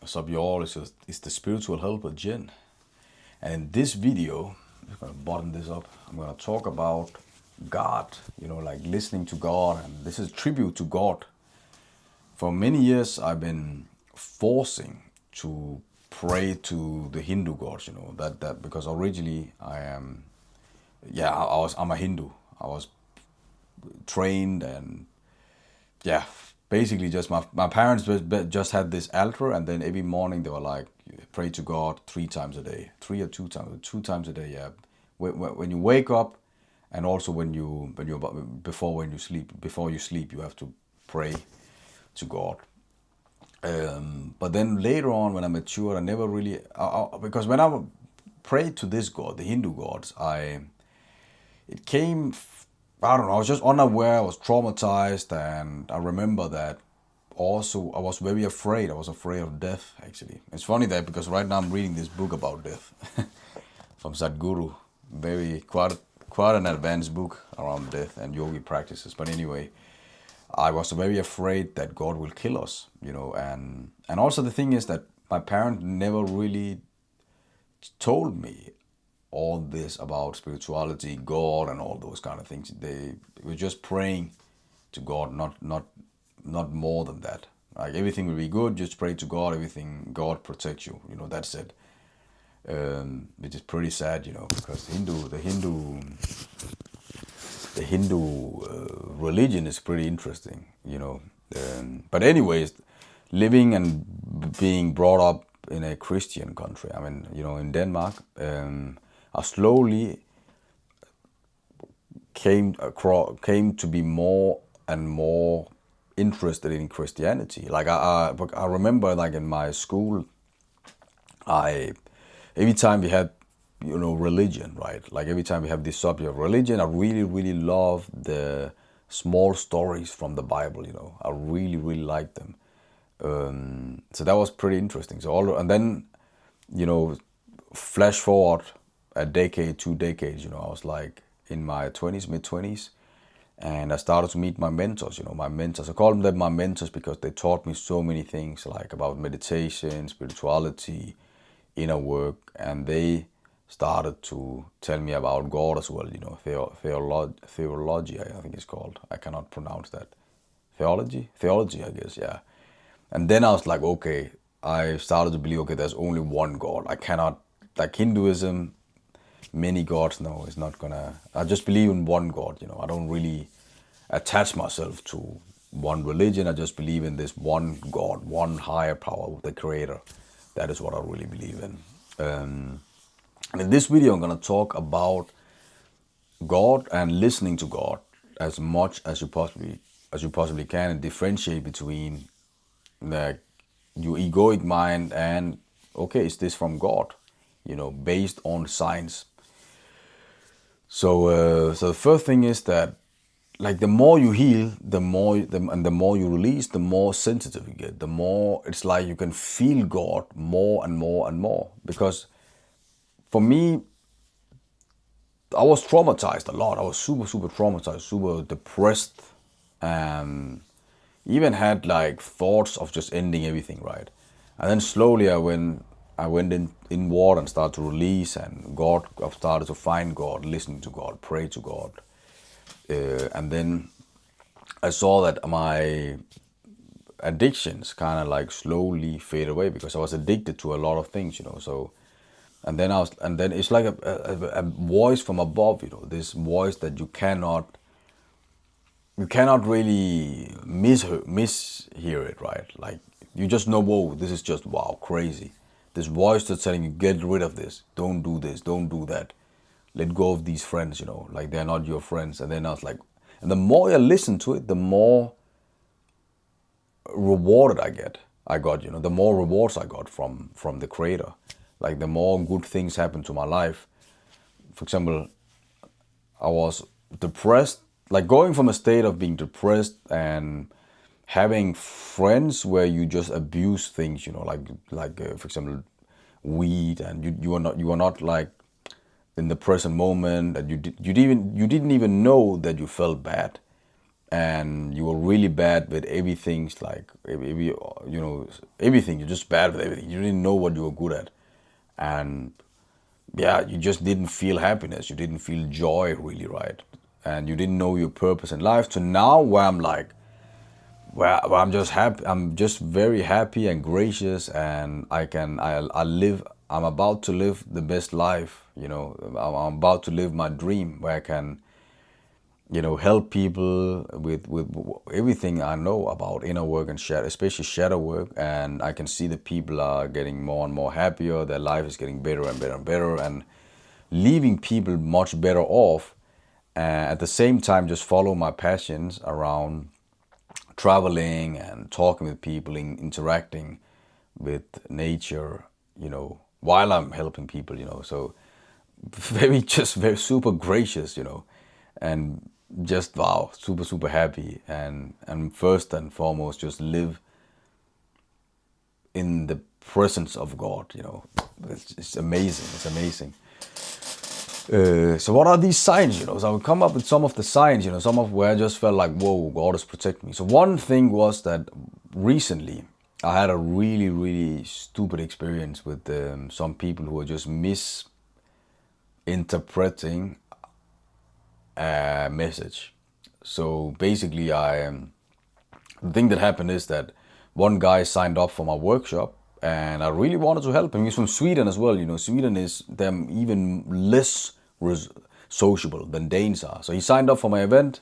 What's up, y'all? It's the spiritual helper, Jen. And in this video, I'm just gonna button this up. I'm gonna talk about God, like listening to God. And this is a tribute to God. For many years, I've been forcing to pray to the Hindu gods, that because originally I'm a Hindu. I was trained and yeah, basically just my parents just had this altar, and then every morning they were like, pray to God 3 times a day, 2 times a day. Yeah, when you wake up, and also before you sleep, you have to pray to God. But then later on, when I matured, I never really because when I prayed to this God, the Hindu gods, it came, I don't know, I was just unaware, I was traumatized, and I remember that also I was very afraid. I was afraid of death, actually. It's funny that because right now I'm reading this book about death from Sadhguru. Quite an advanced book around death and yogi practices. But anyway, I was very afraid that God will kill us, and also the thing is that my parents never really told me all this about spirituality, God, and all those kind of things. They were just praying to God, not more than that. Like everything will be good, just pray to God. Everything, God protects you. That's it. Which is pretty sad, because the Hindu religion is pretty interesting. But anyways, living and being brought up in a Christian country, I mean, in Denmark, I slowly came to be more and more interested in Christianity. Like I remember, like in my school, every time we had religion, right? Like every time we have this subject of religion, I really really love the small stories from the Bible. I really really like them. So that was pretty interesting. And then flash forward a decade, 2 decades. I was like in my 20s, mid 20s, and I started to meet my mentors. My mentors. I call them my mentors because they taught me so many things, like about meditation, spirituality, inner work, and they started to tell me about God as well. Theology, I think it's called. I cannot pronounce that. Theology, I guess. Yeah. And then I was like, okay, I started to believe, okay, there's only one God. I cannot, like Hinduism, many gods. No, it's not gonna. I just believe in one God. I don't really attach myself to one religion. I just believe in this one God, one higher power, the Creator. That is what I really believe in. And in this video, I'm gonna talk about God and listening to God as much as you possibly can, and differentiate between the your egoic mind and, okay, is this from God? Based on science. So the first thing is that, like, the more you heal, and the more you release, the more sensitive you get. The more it's like you can feel God more and more and more. Because for me, I was traumatized a lot. I was super super traumatized, super depressed, and even had like thoughts of just ending everything, right? And then slowly I went inward and started to release, and I started to find God, listening to God, pray to God. And then I saw that my addictions kind of like slowly fade away, because I was addicted to a lot of things. So, and then it's like a voice from above, this voice that you cannot really mishear it, right? Like, you just know, whoa, this is just, wow, crazy. This voice that's telling you, get rid of this, don't do this, don't do that, let go of these friends, like they're not your friends. And then I was like, and the more I listen to it, the more rewarded I got, the more rewards I got from the Creator. Like, the more good things happen to my life. For example, I was depressed, like going from a state of being depressed and having friends where you just abuse things, for example, weed, and you are not like in the present moment, and you didn't even know that you felt bad. and you were really bad with everything, like everything. You're just bad with everything. You didn't know what you were good at, and yeah, you just didn't feel happiness. You didn't feel joy, really, right? And you didn't know your purpose in life. So now, where I'm like, where I'm just happy. I'm just very happy and gracious, and I live. I'm about to live the best life. I'm about to live my dream, where I can help people with everything I know about inner work and shadow, especially shadow work. And I can see that people are getting more and more happier. Their life is getting better and better and better, and leaving people much better off. At the same time, just follow my passions around traveling and talking with people, interacting with nature, while I'm helping people. So very super gracious, and just wow, super super happy, and first and foremost, just live in the presence of God. It's amazing. It's amazing. So what are these signs? So I would come up with some of the signs. Some of where I just felt like, whoa, God is protecting me. So one thing was that recently I had a really really stupid experience with some people who were just misinterpreting a message. So basically, the thing that happened is that one guy signed up for my workshop, and I really wanted to help him. He's from Sweden as well. Sweden is them even less sociable than Danes are. So he signed up for my event.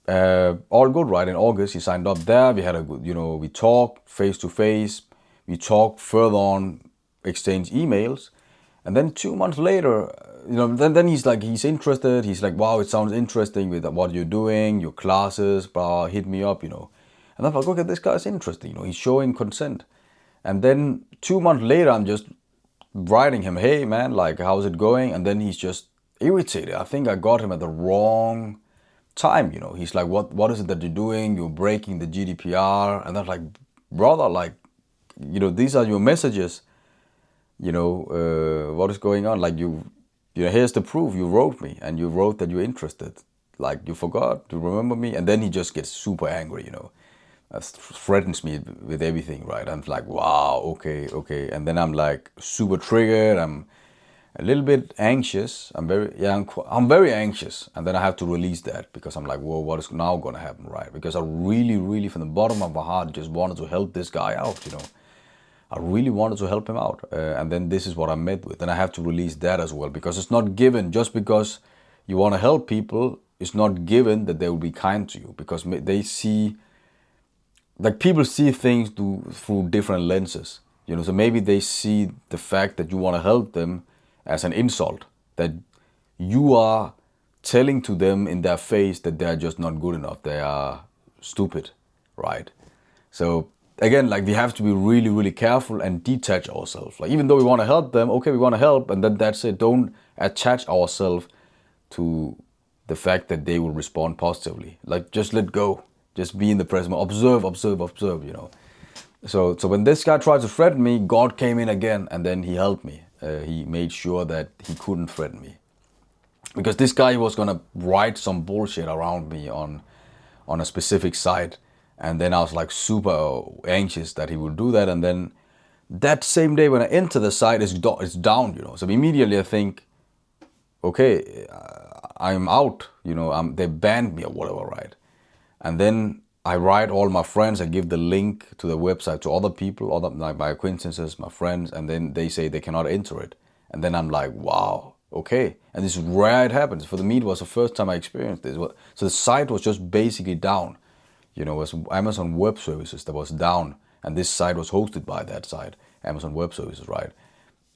All good, right? In August, he signed up there. We had a good, we talked face to face. We talked further on, exchanged emails, and then 2 months later, then he's interested. He's like, wow, it sounds interesting with what you're doing, your classes, blah, hit me up. And I'm like, okay, this guy's interesting. He's showing consent. And then 2 months later, I'm just writing him, hey man, like, how's it going? And then he's just irritated. I think I got him at the wrong time. He's like, what is it that you're doing? You're breaking the GDPR. And I'm like, brother, like, these are your messages. What is going on? Like, here's the proof. You wrote me, and you wrote that you're interested. Like, you forgot to remember me. And then he just gets super angry. Threatens me with everything, right? I'm like, wow, okay. And then I'm like super triggered. I'm a little bit anxious. I'm very anxious. And then I have to release that, because I'm like, whoa, what is now gonna happen, right? Because I really, really, from the bottom of my heart, just wanted to help this guy out. I really wanted to help him out. And then this is what I met with. And I have to release that as well, because it's not given. Just because you want to help people, it's not given that they will be kind to you, because they see, like, people see things through different lenses. So maybe they see the fact that you want to help them as an insult, that you are telling to them in their face that they're just not good enough, they are stupid, right? So again, like, we have to be really, really careful and detach ourselves. Like, even though we want to help them, okay, we want to help, and then that's it. Don't attach ourselves to the fact that they will respond positively. Like, just let go. Just be in the present. Observe. So when this guy tried to threaten me, God came in again, and then he helped me. He made sure that he couldn't threaten me, because this guy was gonna write some bullshit around me on a specific site, and then I was like super anxious that he would do that. And then that same day when I enter the site, it's down. So immediately I think, okay, I'm out. They banned me or whatever, right? And then I write all my friends. I give the link to the website to other people, like my acquaintances, my friends, and then they say they cannot enter it. And then I'm like, wow, okay. And this is rare it happens. For me, it was the first time I experienced this. So the site was just basically down. It was Amazon Web Services that was down, and this site was hosted by that site, Amazon Web Services, right?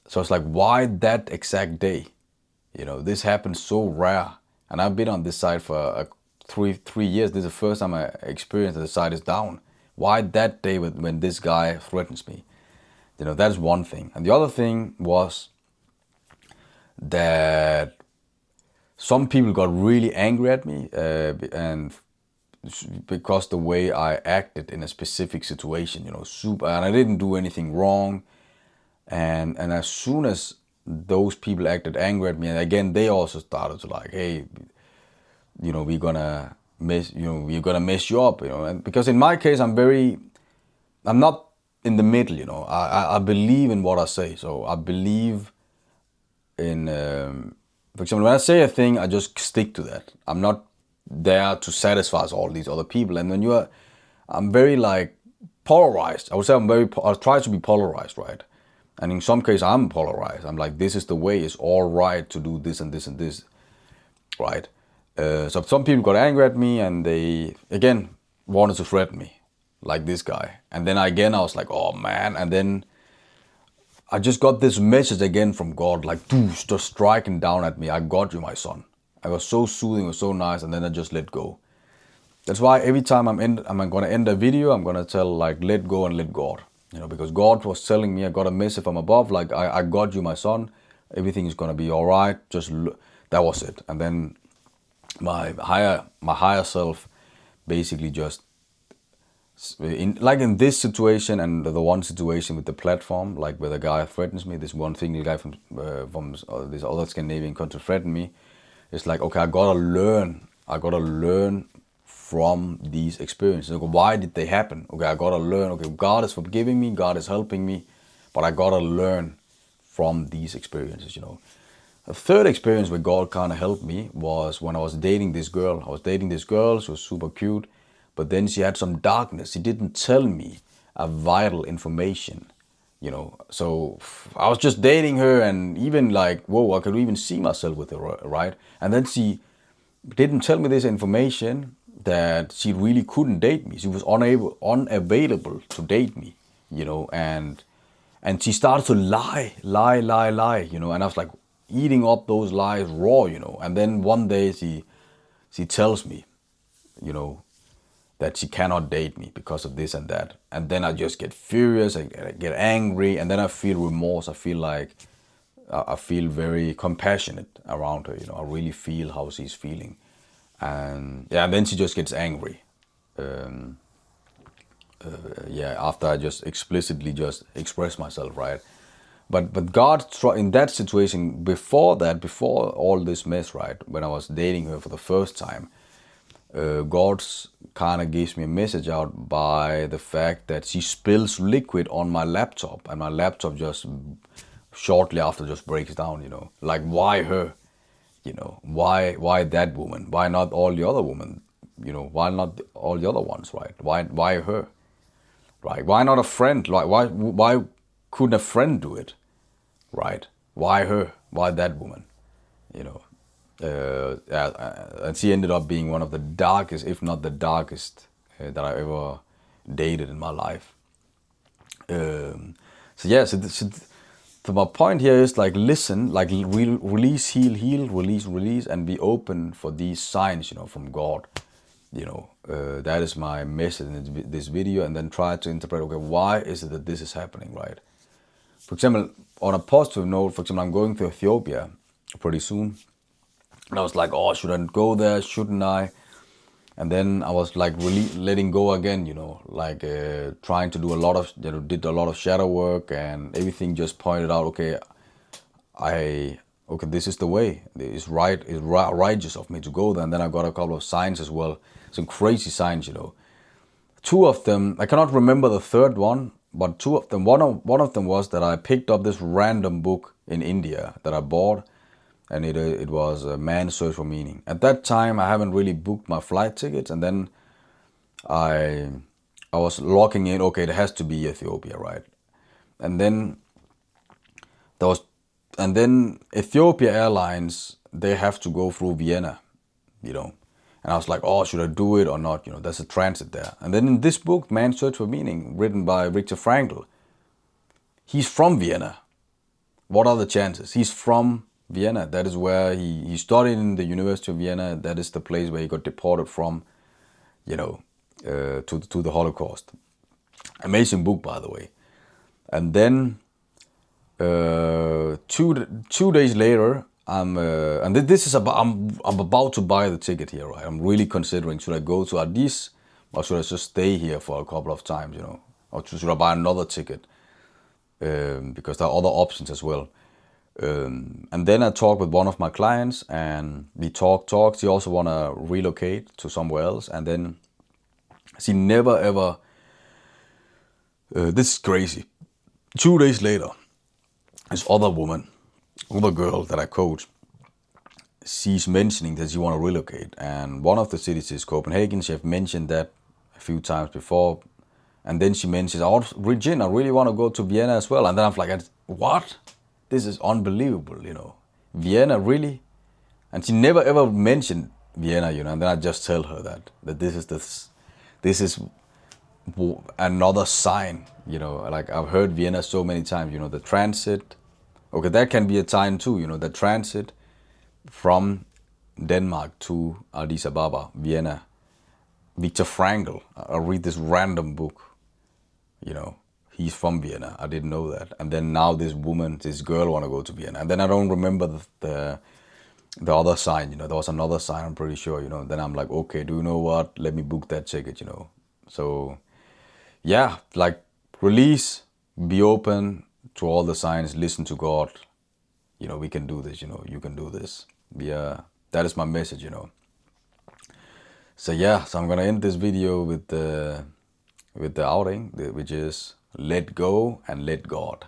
So it's like, why that exact day? This happens so rare, and I've been on this site for 3 years. This is the first time I experienced that the site is down. Why that day when this guy threatens me? That's one thing. And the other thing was that some people got really angry at me, and because the way I acted in a specific situation, super, and I didn't do anything wrong. And as soon as those people acted angry at me, and again, they also started to like, hey, we're gonna we're gonna mess you up, and because in my case, I'm not in the middle, I believe in what I say, so I believe in, for example, when I say a thing, I just stick to that. I'm not there to satisfy all these other people, and I'm very like polarized. I would say I try to be polarized, right? And in some cases, I'm polarized. I'm like, this is the way. It's all right to do this and this and this, right? So some people got angry at me, and they again wanted to threaten me, like this guy. And then I was like, oh man. And then I just got this message again from God, like, dude, just striking down at me. I got you, my son. I was so soothing, it was so nice, and then I just let go. That's why every time I'm gonna end a video, I'm gonna tell like, let go and let God. Because God was telling me, I got a message from above, like, I got you, my son. Everything is gonna be all right. That was it. And then my higher self basically just in this situation and the one situation with the platform, like where the guy threatens me, this one thing, the guy from this other Scandinavian country threatened me. It's like, okay, I gotta learn from these experiences. Okay, why did they happen? Okay, I gotta learn. Okay, God is forgiving me, God is helping me, but I gotta learn from these experiences. A third experience where God kind of helped me was when I was dating this girl. She was super cute, but then she had some darkness. She didn't tell me a vital information, So I was just dating her, and even like, whoa, I could even see myself with her, right? And then she didn't tell me this information that she really couldn't date me. She was unavailable to date me, and she started to lie, and I was like eating up those lies raw, and then one day she tells me, that she cannot date me because of this and that, and then I just get furious, I get angry, and then I feel remorse. I feel like I feel very compassionate around her, I really feel how she's feeling, and yeah, and then she just gets angry. Um, After I just explicitly just express myself, right? But God in that situation, before all this mess, right, when I was dating her for the first time, God's kind of gives me a message out by the fact that she spills liquid on my laptop, and my laptop just shortly after just breaks down. Like, why her? Why that woman? Why not all the other women? Why not all the other ones, right? Why her? Right? Why not a friend? Like, why couldn't a friend do it? Right? Why her? Why that woman? You know, and she ended up being one of the darkest, if not the darkest, that I ever dated in my life. So my point here is like, listen, like release, heal, release, and be open for these signs, from God. That is my message in this video, and then try to interpret, okay, why is it that this is happening, right? For example, on a positive note, for example, I'm going to Ethiopia pretty soon, and I was like, oh, should I go there? Shouldn't I? And then I was like really letting go again, trying to do a lot of, did a lot of shadow work, and everything just pointed out, okay, this is the way. It's righteous of me to go there. And then I got a couple of signs as well, some crazy signs, Two of them, I cannot remember the third one, but two of them, one of them was that I picked up this random book in India that I bought, and it was a Man's Search for Meaning. At that time, I haven't really booked my flight tickets, and then I was locking in, okay, it has to be Ethiopia, right? And then there was, and then Ethiopia Airlines, they have to go through Vienna, And I was like, oh, should I do it or not? There's a transit there. And then in this book, Man's Search for Meaning, written by Viktor Frankl, he's from Vienna. What are the chances? He's from Vienna. That is where he studied in the University of Vienna. That is the place where he got deported from, to the Holocaust. Amazing book, by the way. And then 2 days later, this is about, I'm about to buy the ticket here, right? I'm really considering, should I go to Addis or should I just stay here for a couple of times, or should I buy another ticket? Because there are other options as well. And then I talked with one of my clients, and we talked. She also want to relocate to somewhere else, and then she never ever. This is crazy. 2 days later, this other girl that I coach, she's mentioning that she want to relocate, and one of the cities is Copenhagen. She have mentioned that a few times before, and then she mentions, "Oh, Regina, I really want to go to Vienna as well." And then I'm like, "What? This is unbelievable, Vienna, really?" And she never ever mentioned Vienna, And then I just tell her that this is another sign, Like I've heard Vienna so many times, the transit. Okay, that can be a sign too, the transit from Denmark to Addis Ababa, Vienna. Viktor Frankl. I read this random book, He's from Vienna. I didn't know that. And then now this girl want to go to Vienna. And then I don't remember the other sign, there was another sign, I'm pretty sure, Then I'm like, okay, do you know what? Let me book that ticket, So, yeah, like release, be open to all the signs, listen to God. We can do this, you can do this. That is my message, So yeah, so I'm gonna end this video with the outing, which is let go and let God.